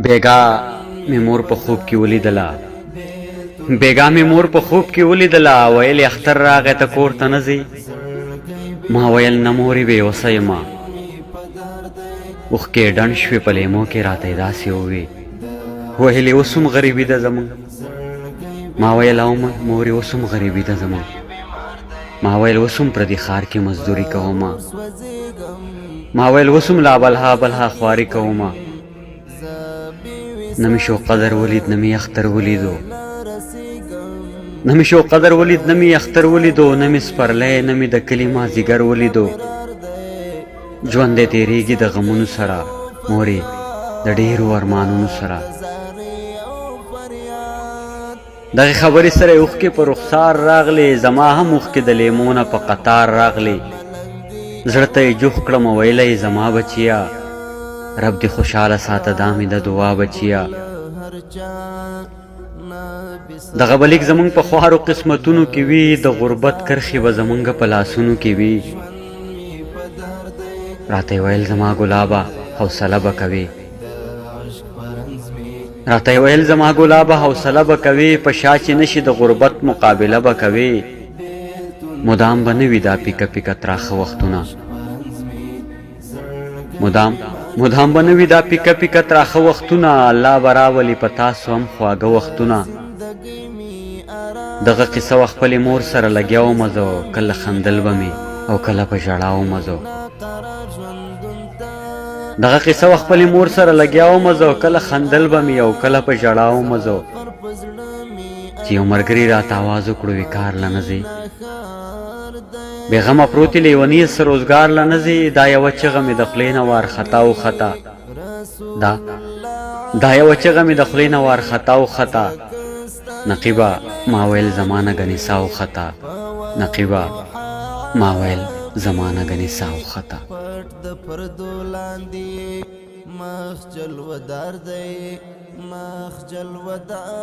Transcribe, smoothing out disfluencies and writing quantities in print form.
بیگا می مور په خوب کې ولیدله بیگا می مور په خوب کې ولیدله ویل اختر راغی ته کور ته نه ځې ما ویل نه مورې بې وسه یمه اوښکې ډنډ شوې په لیمو کې راته یې داسې ووې ویلې اوس هم غریبي ده زموږ ما ویل او مورې اوس هم غریبي ده زموږ ما ویل اوس هم پردي ښار کې مزدوري کومه ما ویل اوس هم لا بلها بلها خواري کومه نه مې شو قدر ولید نه مې اختر ولیدو نه مې شو قدر ولید نه مې اختر ولیدو نه مې سپرلی نه مې د کلي مازدیګر ولیدو ژوند دی تېرېږي د غمونو سره مورې د ډېرو ارمانونو سره دغې خبرې سره یې اوښکې په رخسار راغلې زما هم اوښکې د لیمو نه په قطار راغلې زړه ته یې جوخ کړم ویلی زما بچیا رب دې خوشحاله ساته دا مې د دعا بچیا دغه به لیک زموږ په خوارو قسمتونو کې وي د غربت کرښې به زموږ په لاسونو کې وي راته یې ویل زما ګلابه حوصله به کوې راته یې ویل زما ګلابه حوصله به کوې په شا چې نشي د غربت مقابله به کوې مدام به نه وي دا پیکه پیکه تراخه وختونه مدام به نه وي دا پیکه پیکه تراخه وختونه الله به راولي په تاسو هم خواږه وختونه دغه قصه وه خپلې مور سره لګیا ومه زه کله خندل به مې او کله په ژړا ومه زه دغه قصه وه خپلې مور سره لګیا ومه زه کله خندل به مې او کله په ژړا ومه زه چې یو ملګري راته آواز وکړو وي کار له نه ځې بېغمه پروتې لیوني څه روزګار له نه ځې دا یوه چغه مې د خولې نه وارخطا وخطا دا یوه چغه مې د خولې نه وارخطا وخطا نقیبه ما ویل زمانه ګنې سا وخطا نقیبه ما ویل زمانه ګنې سا وخطا پټ د پردو لاندې مخ جلوه دار دی مخ جلوه دار